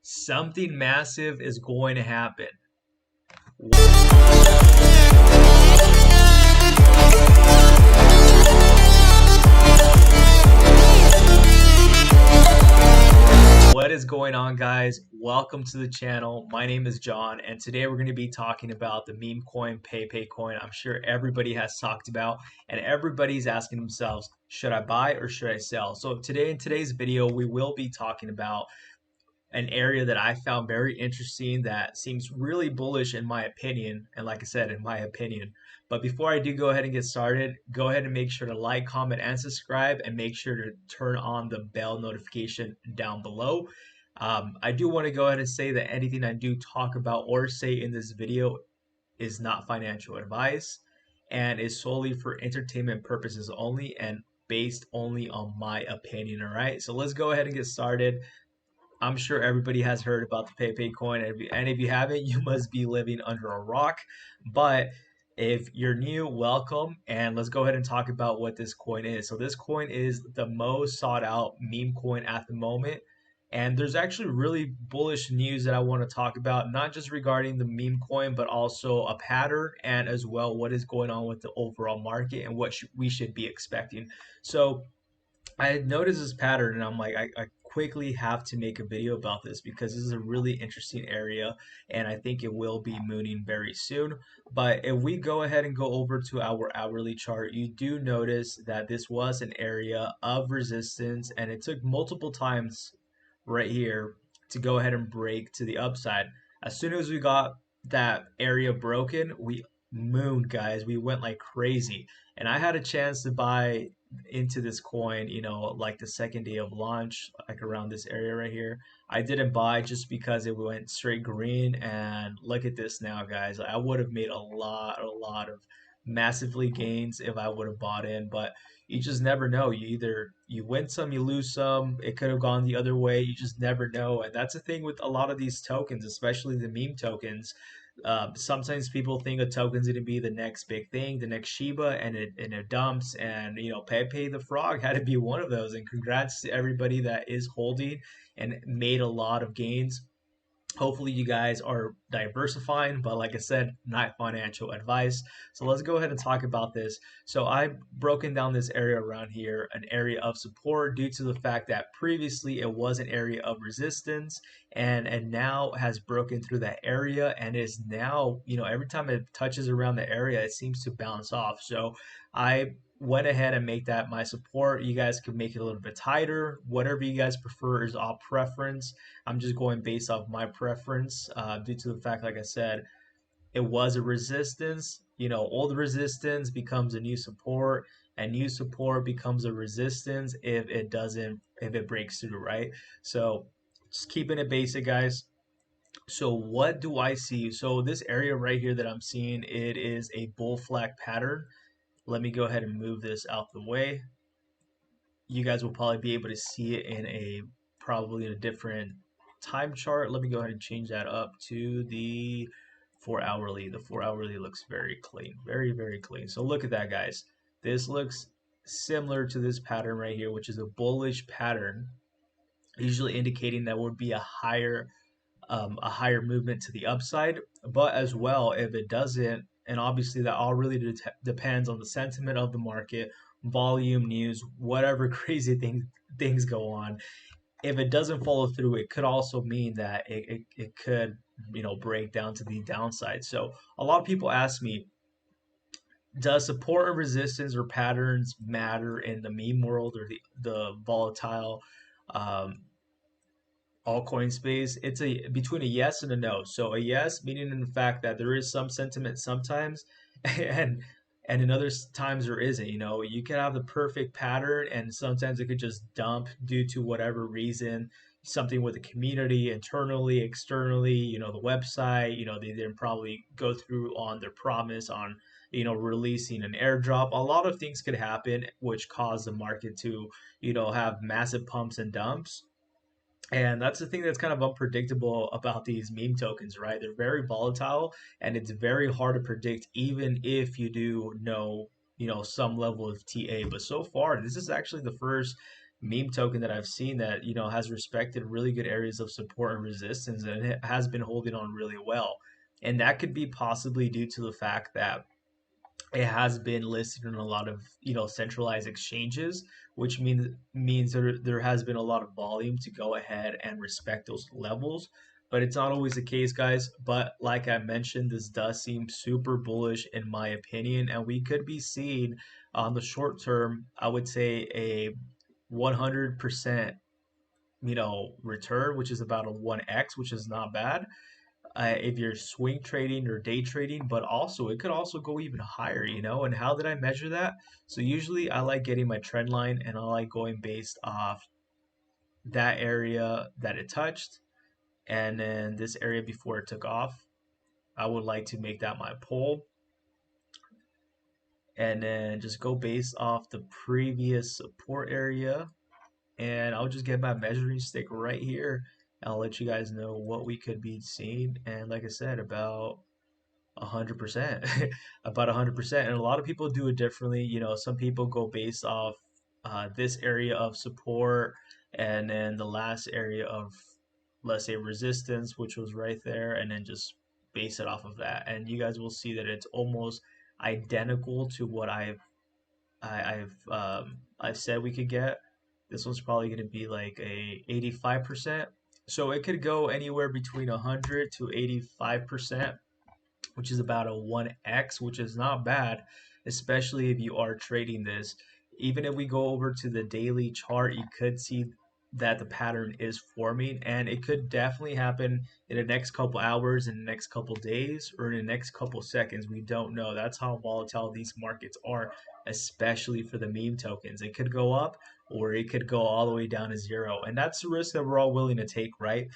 Something massive is going to happen. What is going on, guys? Welcome to the channel. My name is John, and today we're going to be talking about the meme coin, Pepe Coin. I'm sure everybody has talked about, and everybody's asking themselves, should I buy or should I sell? So today, in today's video, we will be talking about an area that I found very interesting that seems really bullish in my opinion. And like I said, in my opinion. But before I do go ahead and get started, go ahead and make sure to like, comment, and subscribe, and make sure to turn on the bell notification down below. I do want to go ahead and say that anything I do talk about or say in this video is not financial advice and is solely for entertainment purposes only and based only on my opinion. All right, so let's go ahead and get started. I'm sure everybody has heard about the Pepe coin, and if you haven't, you must be living under a rock. But if you're new, welcome, and let's go ahead and talk about what this coin is. So this coin is the most sought out meme coin at the moment. And there's actually really bullish news that I want to talk about, not just regarding the meme coin, but also a pattern and as well what is going on with the overall market and what we should be expecting. So I had noticed this pattern and I'm like, I quickly have to make a video about this because this is a really interesting area and I think it will be mooning very soon. But if we go ahead and go over to our hourly chart, you do notice that this was an area of resistance and it took multiple times right here to go ahead and break to the upside. As soon as we got that area broken, we mooned, guys. We went like crazy. And I had a chance to buy into this coin, like the second day of launch, like around this area right here. I didn't buy just because it went straight green. And look at this now, guys. I would have made a lot of massively gains if I would have bought in, but you just never know. You win some, you lose some. It could have gone the other way. You just never know. And that's the thing with a lot of these tokens, especially the meme tokens. Sometimes people think a token's going to be the next big thing, the next Shiba, and it dumps. And Pepe the Frog had to be one of those. And congrats to everybody that is holding and made a lot of gains. Hopefully you guys are diversifying, but like I said, not financial advice. So let's go ahead and talk about this. So I've broken down this area around here, an area of support due to the fact that previously it was an area of resistance and now has broken through that area and is now, every time it touches around the area, it seems to bounce off. So I went ahead and make that my support. You guys can make it a little bit tighter. Whatever you guys prefer is all preference. I'm just going based off my preference due to the fact, like I said, it was a resistance. Old resistance becomes a new support, and new support becomes a resistance if it breaks through, right? So just keeping it basic, guys. So what do I see? So this area right here that I'm seeing, it is a bull flag pattern. Let me go ahead and move this out the way. You guys will probably be able to see it in probably a different time chart. Let me go ahead and change that up to the 4 hourly. The 4 hourly looks very clean, very, very clean. So look at that, guys. This looks similar to this pattern right here, which is a bullish pattern, usually indicating that would be a higher movement to the upside. But as well, if it doesn't, and obviously that all really depends on the sentiment of the market, volume, news, whatever crazy things go on. If it doesn't follow through, it could also mean that it could break down to the downside. So a lot of people ask me, does support and resistance or patterns matter in the meme world or the volatile altcoin space? It's between a yes and a no. So a yes meaning in the fact that there is some sentiment sometimes, and in other times there isn't. You can have the perfect pattern, and sometimes it could just dump due to whatever reason, something with the community, internally, externally. The website. They didn't probably go through on their promise on releasing an airdrop. A lot of things could happen which cause the market to have massive pumps and dumps. And that's the thing that's kind of unpredictable about these meme tokens, right? They're very volatile and it's very hard to predict even if you do know, some level of TA. But so far, this is actually the first meme token that I've seen that, has respected really good areas of support and resistance, and it has been holding on really well. And that could be possibly due to the fact that it has been listed in a lot of centralized exchanges, which means there has been a lot of volume to go ahead and respect those levels. But it's not always the case, guys. But like I mentioned, this does seem super bullish in my opinion, and we could be seeing on the short term, I would say a 100% return, which is about a 1x, which is not bad if you're swing trading or day trading, but also it could also go even higher. And how did I measure that? So usually I like getting my trend line and I like going based off that area that it touched and then this area before it took off. I would like to make that my pole and then just go based off the previous support area, and I'll just get my measuring stick right here. I'll let you guys know what we could be seeing. And like I said, about 100%, about 100%. And a lot of people do it differently. Some people go based off this area of support and then the last area of, let's say, resistance, which was right there, and then just base it off of that. And you guys will see that it's almost identical to what I've said we could get. This one's probably going to be like a 85%. So it could go anywhere between 100 to 85%, which is about a 1x, which is not bad, especially if you are trading this. Even if we go over to the daily chart, you could see that the pattern is forming, and it could definitely happen in the next couple hours, in the next couple days, or in the next couple seconds. We don't know. That's how volatile these markets are, especially for the meme tokens. It could go up or it could go all the way down to zero. And that's the risk that we're all willing to take, right?